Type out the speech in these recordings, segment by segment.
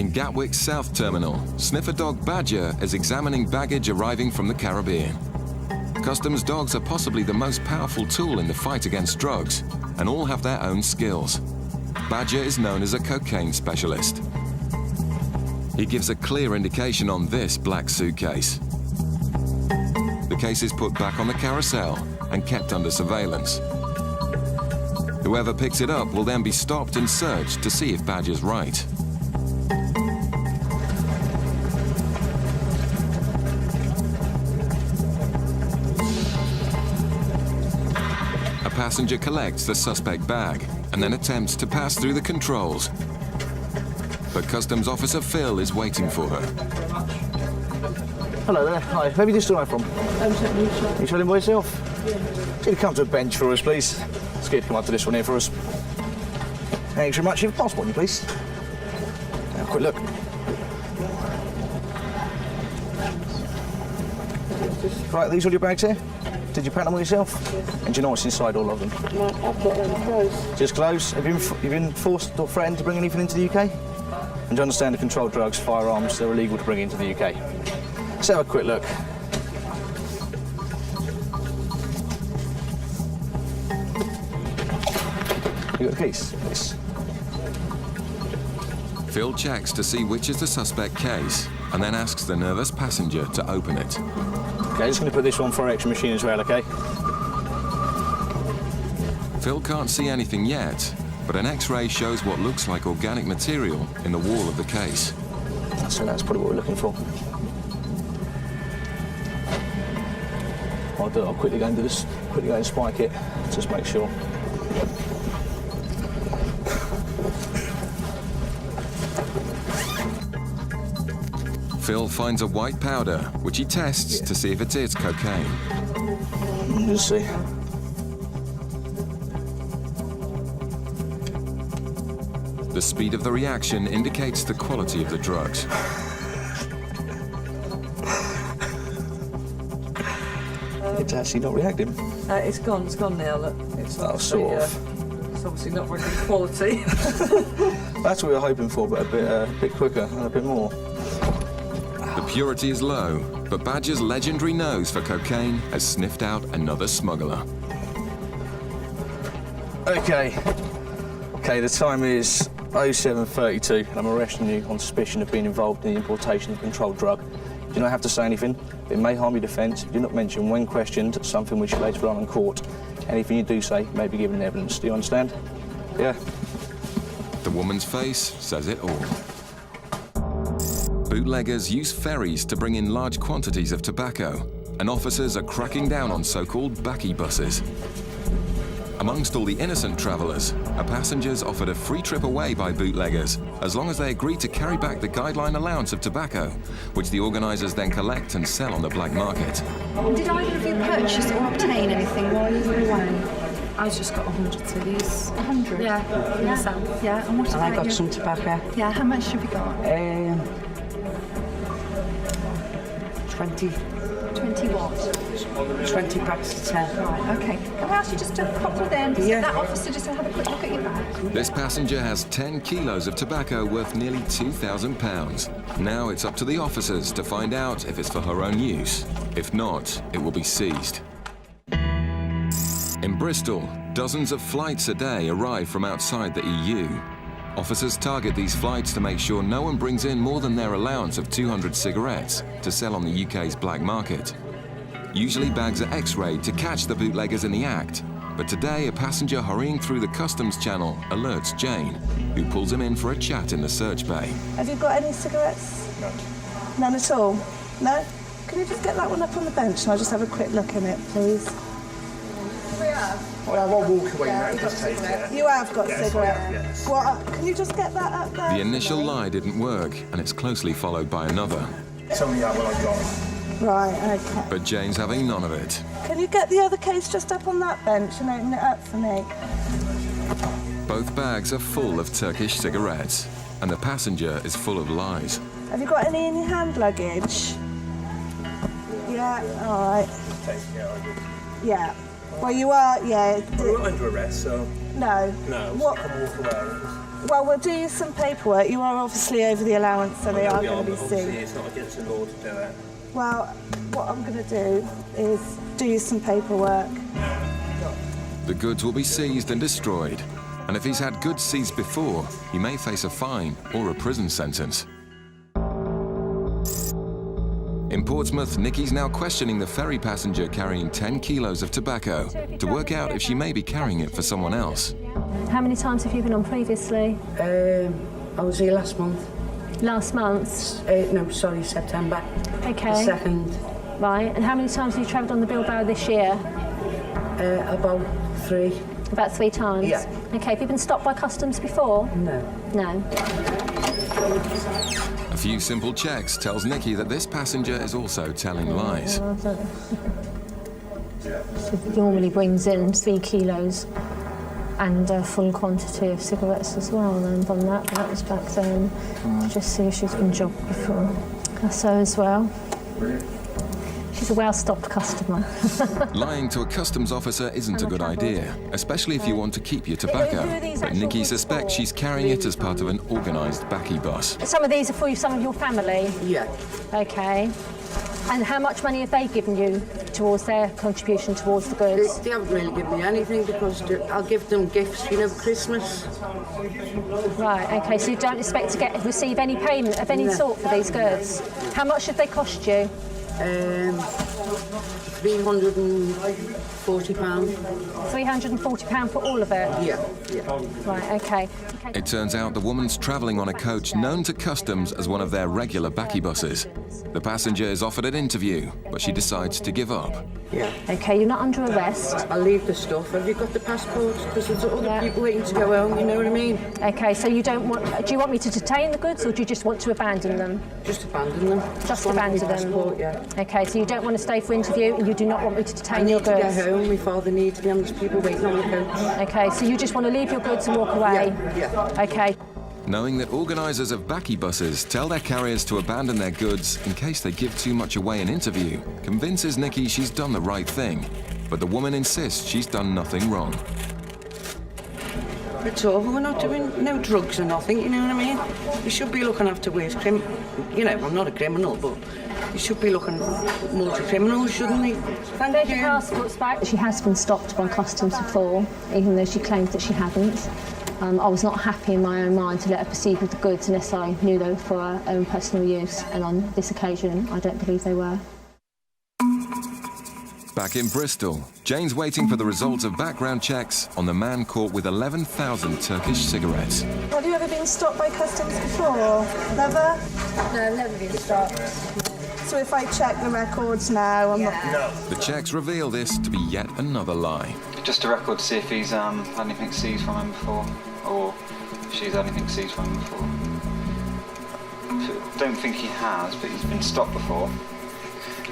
In Gatwick's South Terminal, sniffer dog Badger is examining baggage arriving from the Caribbean. Customs dogs are possibly the most powerful tool in the fight against drugs, and all have their own skills. Badger is known as a cocaine specialist. He gives a clear indication on this black suitcase. The case is put back on the carousel and kept under surveillance. Whoever picks it up will then be stopped and searched to see if Badger's right. A passenger collects the suspect bag and then attempts to pass through the controls. But Customs Officer Phil is waiting for her. Hello there. Hi. Where have you just arrived from? You travelling by yourself? Yeah. Can you come to a bench for us, please? It's good to come up to this one here for us. Thanks very much. Your passport, you please. Have a quick look. Right, these all your bags here? Did you pack them all yourself? And do you know what's inside all of them? No, I've got them clothes. Just clothes? Have you been forced or threatened to bring anything into the UK? And do you understand the controlled drugs, firearms, they're illegal to bring into the UK? Let's have a quick look. You got the keys? Yes. Phil checks to see which is the suspect case and then asks the nervous passenger to open it. Okay, just going to put this one for our extra machine as well, okay? Phil can't see anything yet, but an X-ray shows what looks like organic material in the wall of the case. So that's probably what we're looking for. I'll quickly go and do this, quickly go and spike it, just make sure. Phil finds a white powder, which he tests to see if it is cocaine. Let's see. The speed of the reaction indicates the quality of the drugs. It's actually not reacting. It's gone now, look. It's sort of. It's obviously not very good quality. That's what we were hoping for, but a bit quicker and a bit more. The purity is low, but Badger's legendary nose for cocaine has sniffed out another smuggler. Okay, the time is 07:32, and I'm arresting you on suspicion of being involved in the importation of a controlled drug. You do not have to say anything. It may harm your defence. Do not mention, when questioned, something which you later on in court. Anything you do say may be given evidence. Do you understand? Yeah. The woman's face says it all. Bootleggers use ferries to bring in large quantities of tobacco, and officers are cracking down on so-called backy buses. Amongst all the innocent travellers, are passengers offered a free trip away by bootleggers, as long as they agree to carry back the guideline allowance of tobacco, which the organisers then collect and sell on the black market. Did either of you purchase or obtain anything while you were away? I've just got 100 cedis. 100? Yeah. Yeah, and what And I about got you? some tobacco. Yeah, how much have you got? 20 20 what? 20 packs of 10. Right, OK. Can I ask you just to pop with them? Yeah. That officer just to have a quick look at your bag. This passenger has 10 kilos of tobacco worth nearly £2,000. Now it's up to the officers to find out if it's for her own use. If not, it will be seized. In Bristol, dozens of flights a day arrive from outside the EU. Officers target these flights to make sure no one brings in more than their allowance of 200 cigarettes to sell on the UK's black market. Usually bags are X-rayed to catch the bootleggers in the act, but today a passenger hurrying through the customs channel alerts Jane, who pulls him in for a chat in the search bay. Have you got any cigarettes? No. None at all? No? Can you just get that one up on the bench and I'll just have a quick look in it, please? Well, I won't walk away now, just take it. You have got Yes, cigarettes? I have, yes. What, can you just get that up there? The initial lie didn't work, and it's closely followed by another. Tell me how well I got. Right, OK. But Jane's having none of it. Can you get the other case just up on that bench and open it up for me? Both bags are full of Turkish cigarettes, and the passenger is full of lies. Have you got any in your hand luggage? Yeah, all right. Yeah. Well, you are, yeah. We're not under arrest, so... No. No, What? I can walk away. Well, we'll do you some paperwork. You are obviously over the allowance, so they are going to be seized. It's not against the law to do it. Well, what I'm going to do is do you some paperwork. The goods will be seized and destroyed. And if he's had goods seized before, he may face a fine or a prison sentence. In Portsmouth, Nikki's now questioning the ferry passenger carrying 10 kilos of tobacco to work out if she may be carrying it for someone else. How many times have you been on previously? I was here last month. Last month? No, sorry, September. Okay. The 2nd. Right, and how many times have you travelled on the Bilbao this year? About 3. About 3 times? Yeah. Okay, have you been stopped by customs before? No. No. A few simple checks tells Nikki that this passenger is also telling lies. She normally brings in 3 kilos and a full quantity of cigarettes as well, and on that was back then. Just see if she's been jobbed before. So as well. She's a well-stocked customer. Lying to a customs officer isn't a good idea, especially if you want to keep your tobacco. But Nikki suspects she's carrying it as part of an organised backy bus. Some of these are for some of your family? Yeah. Okay. And how much money have they given you towards their contribution towards the goods? They haven't really given me anything because I'll give them gifts, you know, for Christmas. Right, okay, so you don't expect to receive any payment of any sort for these goods? How much have they cost you? £340. £340 for all of it? Yeah. Right, okay. It turns out the woman's travelling on a coach known to customs as one of their regular backy buses. The passenger is offered an interview, but she decides to give up. Yeah. Okay, you're not under arrest. I'll leave the stuff. Have you got the passports? Because there's other people waiting to go home, you know what I mean? Okay, so you don't want... Do you want me to detain the goods, or do you just want to abandon them? Just abandon them. Just want abandon my them? passport, yeah. Okay, so you don't want to stay for interview, and you do not want me to I detain need your to goods? get home. My father needs me, and there's people waiting on the coach. Okay, so you just want to leave your goods and walk away? Yeah. Okay. Knowing that organisers of backy buses tell their carriers to abandon their goods in case they give too much away in interview, convinces Nikki she's done the right thing. But the woman insists she's done nothing wrong. It's over. We're not doing no drugs or nothing, you know what I mean? You should be looking after waste you know, I'm not a criminal, but you should be looking more to criminals, shouldn't they? There's your passports back. She has been stopped by customs before, even though she claims that she hadn't. I was not happy in my own mind to let her proceed with the goods unless I knew they were for her own personal use, and on this occasion, I don't believe they were. Back in Bristol, Jane's waiting for the results of background checks on the man caught with 11,000 Turkish cigarettes. Have you ever been stopped by customs before? Never? No, never been stopped. So if I check the records now, I'm not... The checks reveal this to be yet another lie. Just a record to see if he's had anything seized from him before, or if she's had anything seized from him before. Don't think he has, but he's been stopped before,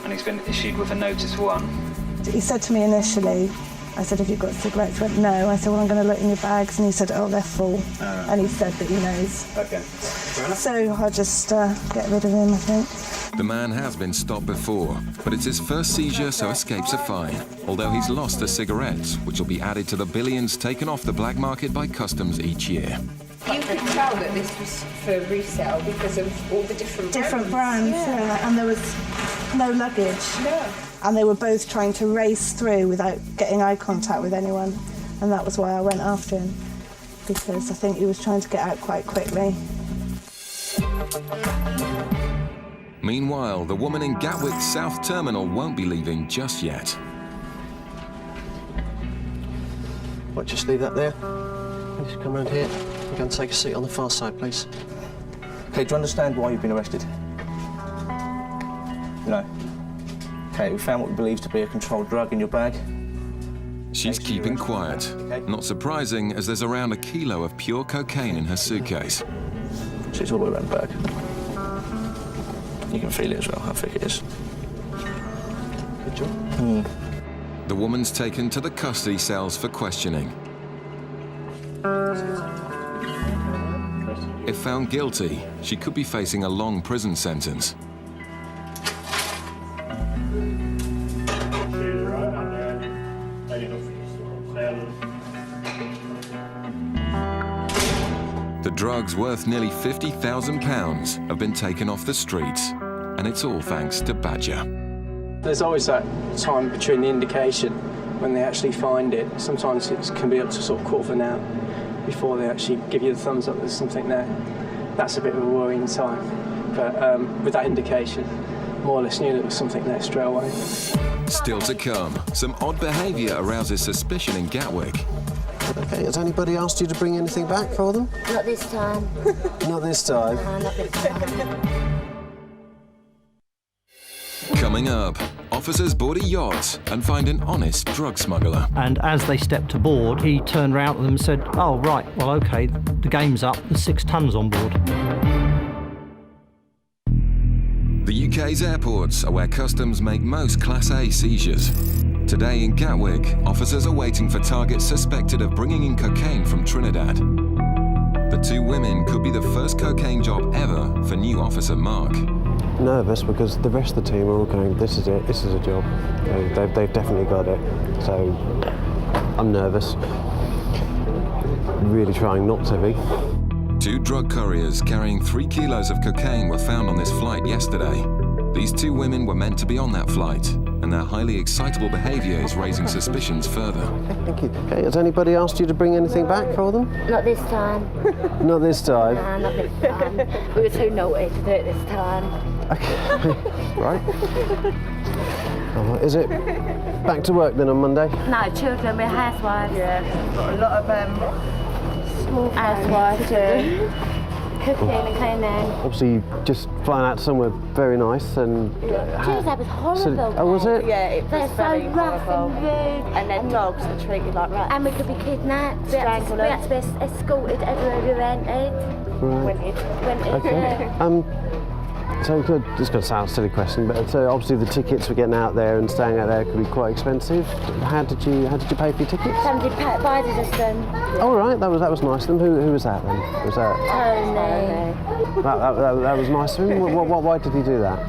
and he's been issued with a notice 1. He said to me initially, I said, have you got cigarettes? He went, no. I said, well, I'm going to look in your bags. And he said, oh, they're full. And he said that he knows. Okay. So I'll just get rid of him, I think. The man has been stopped before, but it's his first seizure, so escapes a fine. Although he's lost the cigarettes, which will be added to the billions taken off the black market by customs each year. You could tell that this was for resale because of all the different brands. Yeah. And there was no luggage. Yeah. And they were both trying to race through without getting eye contact with anyone. And that was why I went after him, because I think he was trying to get out quite quickly. Meanwhile, the woman in Gatwick's South Terminal won't be leaving just yet. Right, just leave that there. Just come around here. Go and take a seat on the far side, please. Okay, do you understand why you've been arrested? No. Okay, we found what we believe to be a controlled drug in your bag. She's keeping quiet. Not surprising, as there's around 1 kilo of pure cocaine in her suitcase. So it's all the way around the bag. You can feel it as well, how thick it is. Good job. The woman's taken to the custody cells for questioning. If found guilty, she could be facing a long prison sentence. The drugs worth nearly £50,000 have been taken off the streets, and it's all thanks to Badger. There's always that time between the indication when they actually find it. Sometimes it can be up to sort of quarter of an hour before they actually give you the thumbs up there's something there. That's a bit of a worrying time. But with that indication, more or less knew there was something there straight away. Still to come, some odd behaviour arouses suspicion in Gatwick. Okay, has anybody asked you to bring anything back for them? Not this time. Not this time. No, not this time. Coming up, officers board a yacht and find an honest drug smuggler. And as they stepped aboard, he turned around to them and said, "Oh, right, well, OK, the game's up, there's 6 tons on board." The UK's airports are where customs make most Class A seizures. Today in Gatwick, officers are waiting for targets suspected of bringing in cocaine from Trinidad. The 2 women could be the first cocaine job ever for new officer Mark. Nervous because the rest of the team are all going, this is it, this is a job. They've definitely got it. So I'm nervous. Really trying not to be. 2 drug couriers carrying 3 kilos of cocaine were found on this flight yesterday. These 2 women were meant to be on that flight, and their highly excitable behaviour is raising suspicions further. Thank you. Okay, has anybody asked you to bring anything back for them? Not this time. Not this time? No, not this time. We were too naughty to do it this time. Okay, right. Is it back to work then on Monday? No, children, we're housewives. Yeah, got a lot of Small housewives too. Cooking and cleaning. Obviously, just flying out somewhere very nice and... Tuesday was horrible. Oh, was it? Yeah, it was They're very so rough horrible. and rude. And their dogs are treated like rats. And we could be kidnapped. We had Strangled to be escorted everywhere we went. Right. Okay. So this is going to sound a silly question, but obviously the tickets for getting out there and staying out there could be quite expensive. How did you pay for your tickets? Somebody provided us them. Oh right, that was nice of them. Who was that then? Was that Tony. that was nice of him. Why did he do that?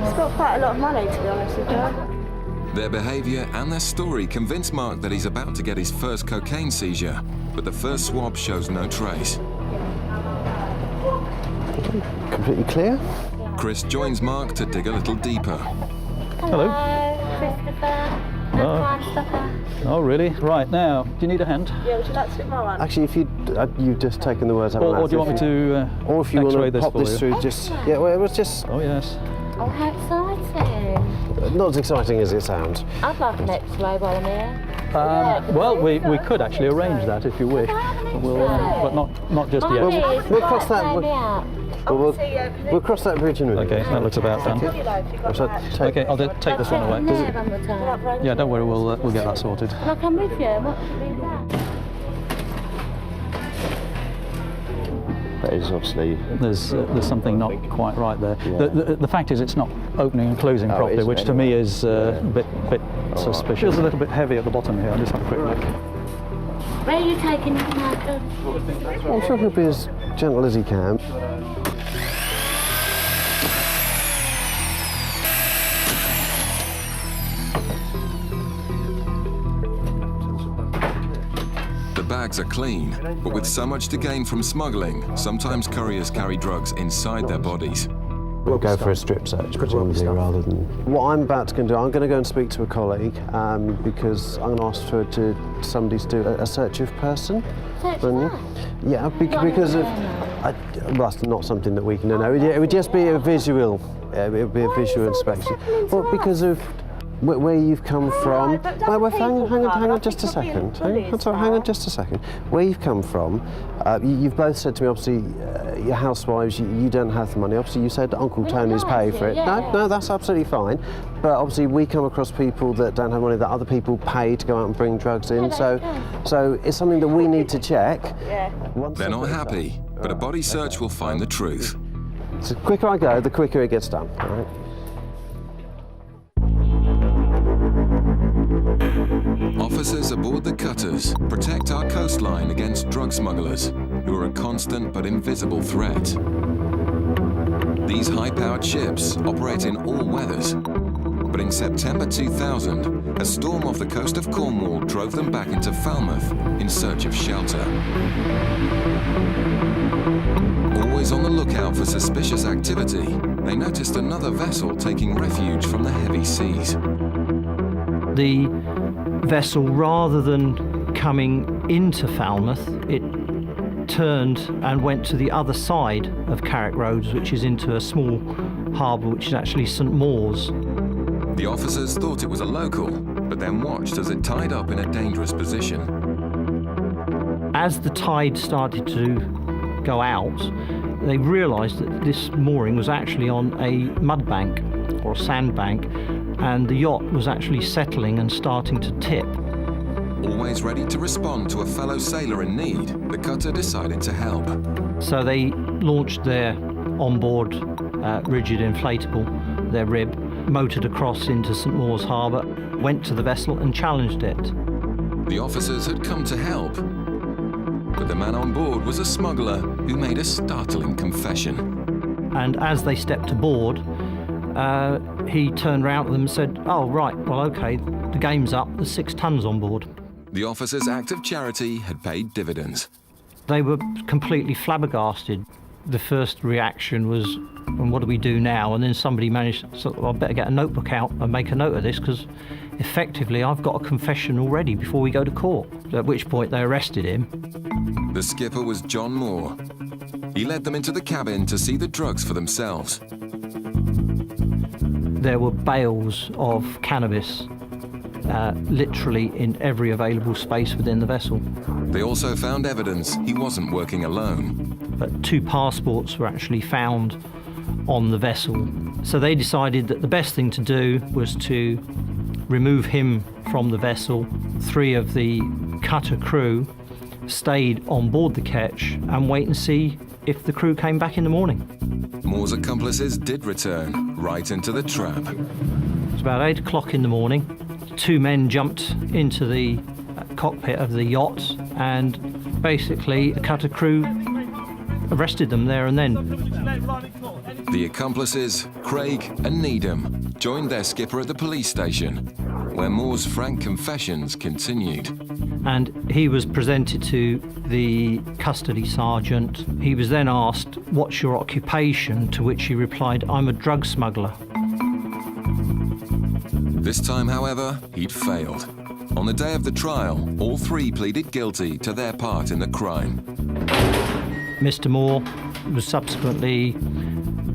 It's got quite a lot of money, to be honest with you. Their behaviour and their story convince Mark that he's about to get his first cocaine seizure, but the first swab shows no trace. Completely clear. Chris joins Mark to dig a little deeper. Hello. Christopher. Oh. Stopper. Oh, really? Right, now, do you need a hand? Yeah, would you like to sit my one? Actually, if you've just taken the words out of my Or mouth. do you want me to or if you want to this pop for this you? through, just... Yeah, well, it was just... Oh, yes. Oh, how exciting. Not as exciting as it sounds. I'd like an X-ray while I'm here. Well, we could actually arrange that if you wish, but not just yet. We'll cross that. We'll cross that bridge in a minute. Okay, that looks about done. Okay, I'll take this one away. Yeah, don't worry, we'll get that sorted. Can I come with you? What? That is obviously... There's something not quite right there. Yeah. The fact is it's not opening and closing properly, which to me is a bit suspicious. Feels a little bit heavy at the bottom here. I'll just have a quick look. Where are you taking him, Michael? I'm sure he'll be as gentle as he can. The bags are clean, but with so much to gain from smuggling, sometimes couriers carry drugs inside their bodies. We'll go for a strip search, presumably, rather than... What I'm about to do, I'm going to go and speak to a colleague because I'm going to ask for somebody to do a search of person. Search of Yeah, because of... well, that's not something that we can know. It would just be a visual. It would be a visual inspection. Well, because of where you've come from. Well, hang on just a second. Hang on just a second. Where you've come from, you've both said to me, obviously, you're housewives, you don't have the money. Obviously, you said Uncle Tony's paid for it. No, that's absolutely fine. But obviously, we come across people that don't have money that other people pay to go out and bring drugs in. So it's something that we need to check. They're not happy, but a body search will find the truth. So the quicker I go, the quicker it gets done. All right? Officers aboard the cutters protect our coastline against drug smugglers, who are a constant but invisible threat. These high-powered ships operate in all weathers, but in September 2000, A storm off the coast of Cornwall drove them back into Falmouth in search of shelter. Always on the lookout for suspicious activity, they noticed another vessel taking refuge from the heavy seas. The vessel, rather than coming into Falmouth, it turned and went to the other side of Carrick Roads, which is into a small harbour, which is actually St Mawes. The officers thought it was a local, but then watched as it tied up in a dangerous position. As the tide started to go out, they realised that this mooring was actually on a mud bank or a sandbank, and the yacht was actually settling and starting to tip. Always ready to respond to a fellow sailor in need, the cutter decided to help. So they launched their onboard rigid inflatable, their rib, motored across into St Mawes Harbour, went to the vessel and challenged it. The officers had come to help, but the man on board was a smuggler who made a startling confession. And as they stepped aboard, he turned round to them and said, "Oh, right, well, OK, the game's up, there's 6 tons on board." The officers' act of charity had paid dividends. They were completely flabbergasted. The first reaction was, and what do we do now? And then somebody managed, so I better get a notebook out and make a note of this, because effectively I've got a confession already before we go to court. At which point they arrested him. The skipper was John Moore. He led them into the cabin to see the drugs for themselves. There were bales of cannabis literally in every available space within the vessel. They also found evidence he wasn't working alone. But 2 passports were actually found on the vessel. So they decided that the best thing to do was to remove him from the vessel. 3 of the cutter crew stayed on board the ketch and wait and see if the crew came back in the morning. Moore's accomplices did return, right into the trap. It was about 8 o'clock in the morning. 2 men jumped into the cockpit of the yacht, and basically the cutter crew arrested them there and then. The accomplices, Craig and Needham, joined their skipper at the police station, where Moore's frank confessions continued. And he was presented to the custody sergeant. He was then asked, "What's your occupation?" To which he replied, "I'm a drug smuggler." This time, however, he'd failed. On the day of the trial, all 3 pleaded guilty to their part in the crime. Mr. Moore was subsequently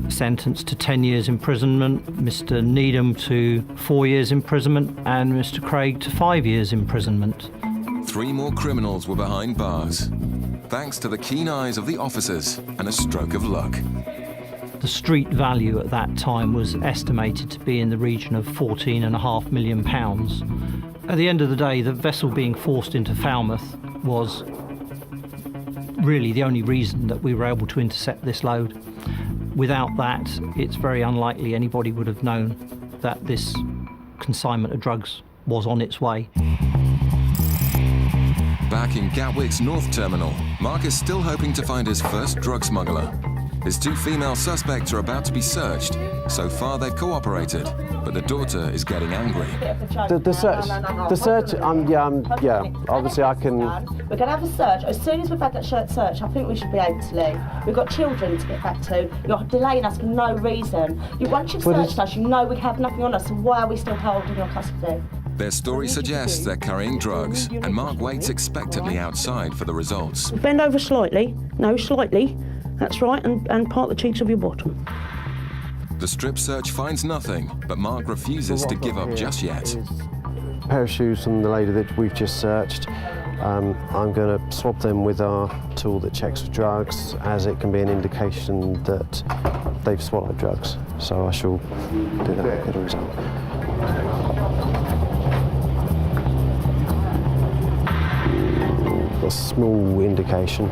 sentenced to 10 years imprisonment, Mr. Needham to 4 years imprisonment, and Mr. Craig to 5 years imprisonment. 3 more criminals were behind bars, thanks to the keen eyes of the officers and a stroke of luck. The street value at that time was estimated to be in the region of £14.5 million. At the end of the day, the vessel being forced into Falmouth was really the only reason that we were able to intercept this load. Without that, it's very unlikely anybody would have known that this consignment of drugs was on its way. Back in Gatwick's North Terminal, Mark is still hoping to find his first drug smuggler. His 2 female suspects are about to be searched. So far, they've cooperated, but the daughter is getting angry. The search, yeah, obviously I can... We're going to have a search. As soon as we've had that search, I think we should be able to leave. We've got children to get back to. You're delaying us for no reason. Once you've searched us, you know we have nothing on us, so why are we still holding your custody? Their story suggests they're carrying drugs, and Mark waits expectantly outside for the results. Bend over slightly. No, slightly. That's right, and part the cheeks of your bottom. The strip search finds nothing, but Mark refuses to give up just yet. A pair of shoes from the lady that we've just searched. I'm going to swab them with our tool that checks for drugs, as it can be an indication that they've swallowed drugs. So I shall do that, get a result. A small indication.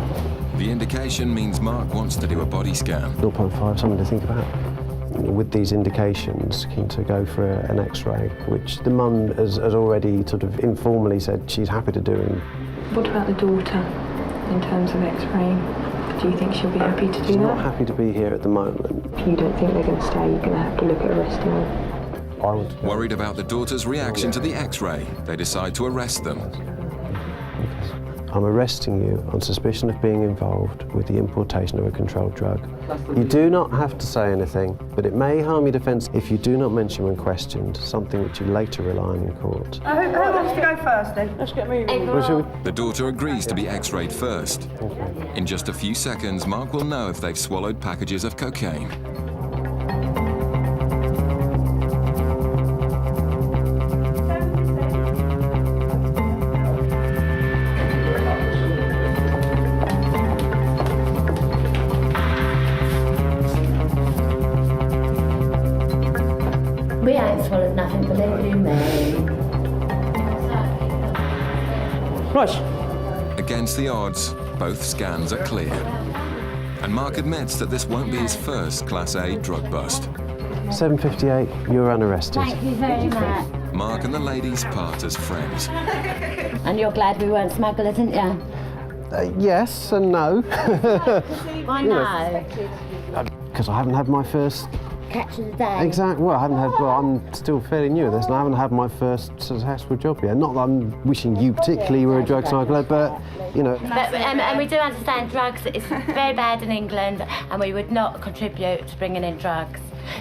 The indication means Mark wants to do a body scan. 0.5, something to think about. With these indications, keen to go for an X-ray, which the mum has already sort of informally said she's happy to do. What about the daughter in terms of X-ray? Do you think she'll be happy to do that? She's not happy to be here at the moment. If you don't think they're going to stay, you're going to have to look at arresting them. Worried about the daughter's reaction to the X-ray, they decide to arrest them. I'm arresting you on suspicion of being involved with the importation of a controlled drug. You do not have to say anything, but it may harm your defence if you do not mention when questioned, something which you later rely on in court. Who wants to go first then? Let's get moving. The daughter agrees to be X-rayed first. In just a few seconds, Mark will know if they've swallowed packages of cocaine. We ain't swallowed nothing, believe you me. Right. Against the odds, both scans are clear. And Mark admits that this won't be his first Class A drug bust. 7:58, you're unarrested. Thank you very much. Mark and the ladies part as friends. And you're glad we weren't smugglers, aren't you? Yes and no. Why no? Because I haven't had my first... Catch of the day. Exactly. Well, I'm still fairly new at this, and I haven't had my first successful job yet. Not that I'm wishing you particularly were a drug smuggler, but, you know... And we do understand drugs is very bad in England, and we would not contribute to bringing in drugs.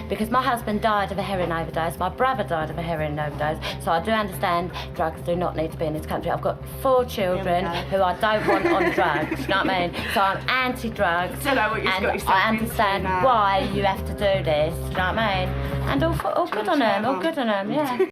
Because my husband died of a heroin overdose, my brother died of a heroin overdose, so I do understand drugs do not need to be in this country. I've got 4 children who I don't want on drugs, you know what I mean? So I'm anti-drugs, and I understand why you have to do this, you know what I mean? And all good on them, all good on them, yeah.